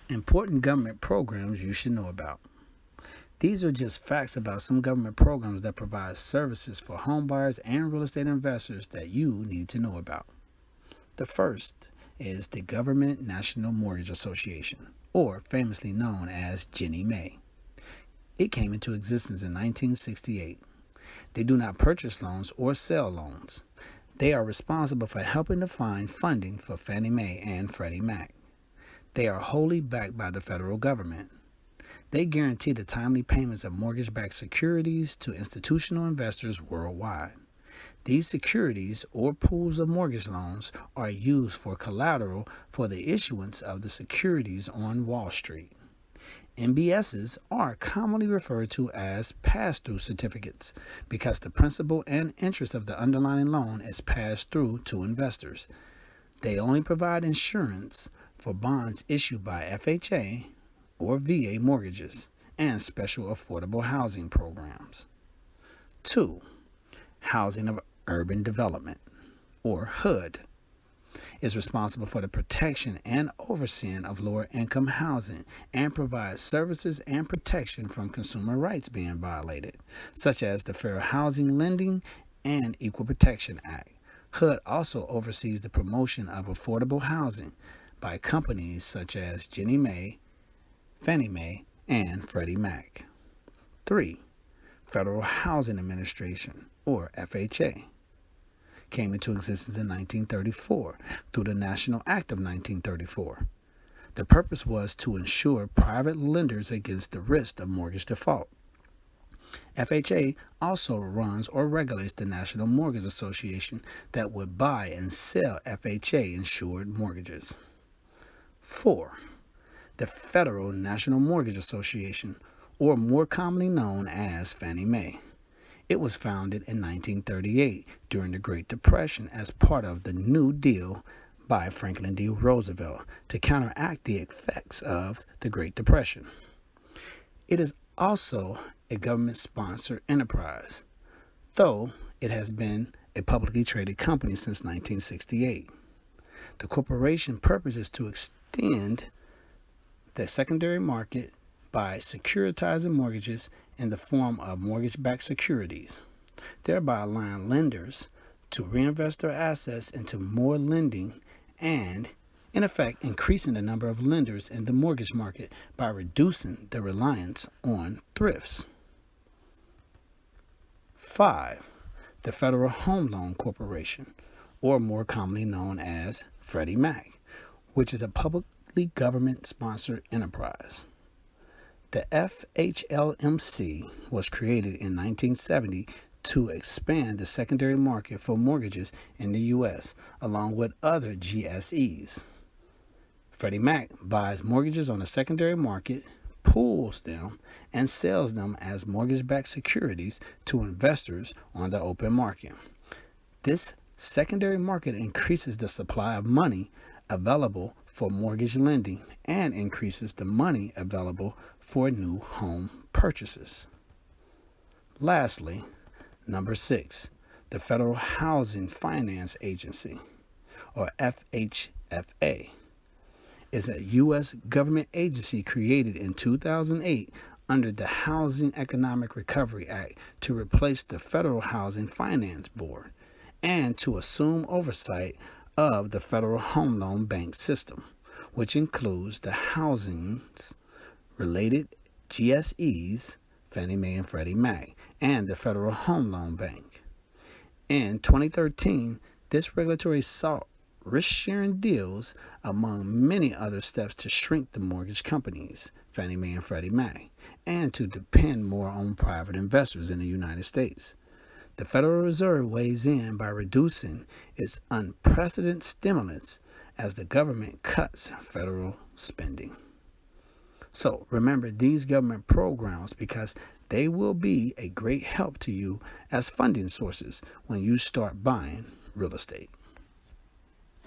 Important government programs you should know about. These are just facts about some government programs that provide services for homebuyers and real estate investors that you need to know about. The first is the Government National Mortgage Association, or famously known as Ginnie Mae. It came into existence in 1968. They do not purchase loans or sell loans. They are responsible for helping to find funding for Fannie Mae and Freddie Mac. They are wholly backed by the federal government. They guarantee the timely payments of mortgage-backed securities to institutional investors worldwide. These securities or pools of mortgage loans are used for collateral for the issuance of the securities on Wall Street. MBSs are commonly referred to as pass-through certificates because the principal and interest of the underlying loan is passed through to investors. They only provide insurance for bonds issued by FHA or VA mortgages and special affordable housing programs. 2. Housing of Urban Development, or HUD, is responsible for the protection and overseeing of lower income housing and provides services and protection from consumer rights being violated, such as the Fair Housing Lending and Equal Protection Act. HUD also oversees the promotion of affordable housing by companies such as Ginnie Mae, Fannie Mae, and Freddie Mac. 3. Federal Housing Administration, or FHA, came into existence in 1934 through the National Act of 1934. The purpose was to ensure private lenders against the risk of mortgage default. FHA also runs or regulates the National Mortgage Association that would buy and sell FHA-insured mortgages. 4. The Federal National Mortgage Association, or more commonly known as Fannie Mae. It was founded in 1938 during the Great Depression as part of the New Deal by Franklin D. Roosevelt to counteract the effects of the Great Depression. It is also a government-sponsored enterprise, though it has been a publicly traded company since 1968. The corporation's purpose is to extend the secondary market by securitizing mortgages in the form of mortgage-backed securities, thereby allowing lenders to reinvest their assets into more lending and, in effect, increasing the number of lenders in the mortgage market by reducing the reliance on thrifts. 5. The Federal Home Loan Corporation, or more commonly known as Freddie Mac, which is a publicly government-sponsored enterprise. The FHLMC was created in 1970 to expand the secondary market for mortgages in the U.S., along with other GSEs. Freddie Mac buys mortgages on the secondary market, pools them, and sells them as mortgage-backed securities to investors on the open market. This secondary market increases the supply of money available for mortgage lending and increases the money available for new home purchases. Lastly, number 6, the Federal Housing Finance Agency, or FHFA, is a U.S. government agency created in 2008 under the Housing Economic Recovery Act to replace the Federal Housing Finance Board and to assume oversight of the Federal Home Loan Bank system, which includes the housing-related GSEs, Fannie Mae and Freddie Mac, and the Federal Home Loan Bank. In 2013, this regulatory sought risk-sharing deals among many other steps to shrink the mortgage companies, Fannie Mae and Freddie Mac, and to depend more on private investors in the United States. The Federal Reserve weighs in by reducing its unprecedented stimulus as the government cuts federal spending. So remember these government programs because they will be a great help to you as funding sources when you start buying real estate.